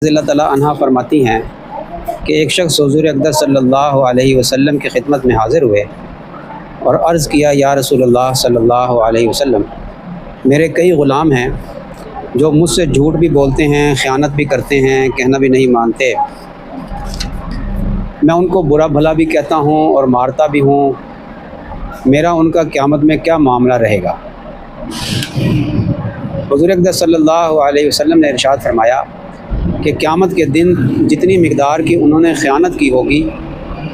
رضی اللہ تعالیٰ عنہ فرماتی ہیں کہ ایک شخص حضور اقدس صلی اللہ علیہ وسلم کی خدمت میں حاضر ہوئے اور عرض کیا، یا رسول اللہ صلی اللہ علیہ وسلم، میرے کئی غلام ہیں جو مجھ سے جھوٹ بھی بولتے ہیں، خیانت بھی کرتے ہیں، کہنا بھی نہیں مانتے۔ میں ان کو برا بھلا بھی کہتا ہوں اور مارتا بھی ہوں، میرا ان کا قیامت میں کیا معاملہ رہے گا؟ حضور اقدس صلی اللہ علیہ وسلم نے ارشاد فرمایا کہ قیامت کے دن جتنی مقدار کی انہوں نے خیانت کی ہوگی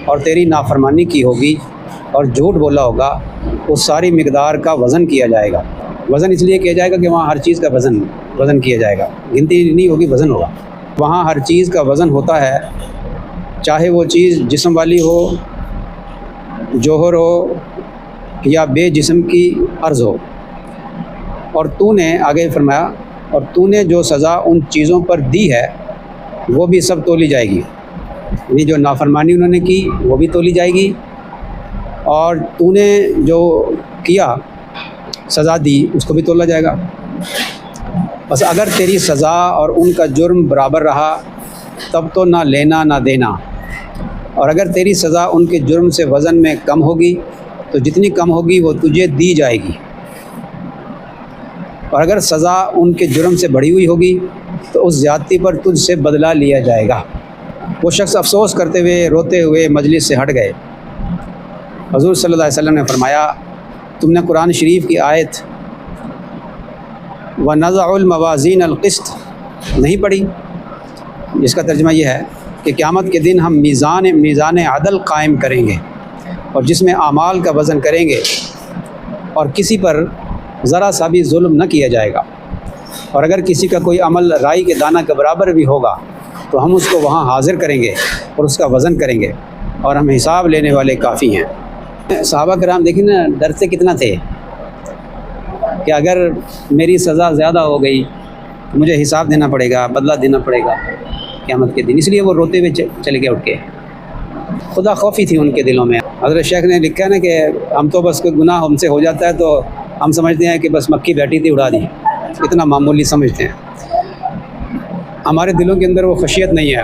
اور تیری نافرمانی کی ہوگی اور جھوٹ بولا ہوگا، اس ساری مقدار کا وزن کیا جائے گا۔ وزن اس لیے کیا جائے گا کہ وہاں ہر چیز کا وزن کیا جائے گا، گنتی نہیں ہوگی، وزن ہوگا۔ وہاں ہر چیز کا وزن ہوتا ہے، چاہے وہ چیز جسم والی ہو، جوہر ہو یا بے جسم کی عرض ہو۔ اور تو نے آگے فرمایا، اور تو نے جو سزا ان چیزوں پر دی ہے وہ بھی سب تولی جائے گی، یعنی جو نافرمانی انہوں نے کی وہ بھی تولی جائے گی، اور تو نے جو کیا سزا دی اس کو بھی تولا جائے گا۔ بس اگر تیری سزا اور ان کا جرم برابر رہا تب تو نہ لینا نہ دینا، اور اگر تیری سزا ان کے جرم سے وزن میں کم ہوگی تو جتنی کم ہوگی وہ تجھے دی جائے گی، اور اگر سزا ان کے جرم سے بڑھی ہوئی ہوگی تو اس زیادتی پر تجھ سے بدلہ لیا جائے گا۔ وہ شخص افسوس کرتے ہوئے روتے ہوئے مجلس سے ہٹ گئے۔ حضور صلی اللہ علیہ وسلم نے فرمایا، تم نے قرآن شریف کی آیت وَنَضَعُ الْمَوَازِينَ الْقِسْطَ نہیں پڑھی، جس کا ترجمہ یہ ہے کہ قیامت کے دن ہم میزان عدل قائم کریں گے اور جس میں اعمال کا وزن کریں گے، اور کسی پر ذرا سا بھی ظلم نہ کیا جائے گا، اور اگر کسی کا کوئی عمل رائی کے دانہ کے برابر بھی ہوگا تو ہم اس کو وہاں حاضر کریں گے اور اس کا وزن کریں گے، اور ہم حساب لینے والے کافی ہیں۔ صحابہ کرام دیکھیں نا، ڈرتے کتنا تھے کہ اگر میری سزا زیادہ ہو گئی تو مجھے حساب دینا پڑے گا، بدلہ دینا پڑے گا قیامت کے دن، اس لیے وہ روتے ہوئے چلے گئے اٹھ کے۔ خدا خوفی تھی ان کے دلوں میں۔ حضرت شیخ نے لکھا نا کہ ہم تو بس کوئی گناہ ہم سے ہو جاتا ہے تو ہم سمجھتے ہیں کہ بس مکھی بیٹھی تھی اڑا دی، اتنا معمولی سمجھتے ہیں۔ ہمارے دلوں کے اندر وہ خشیت نہیں ہے۔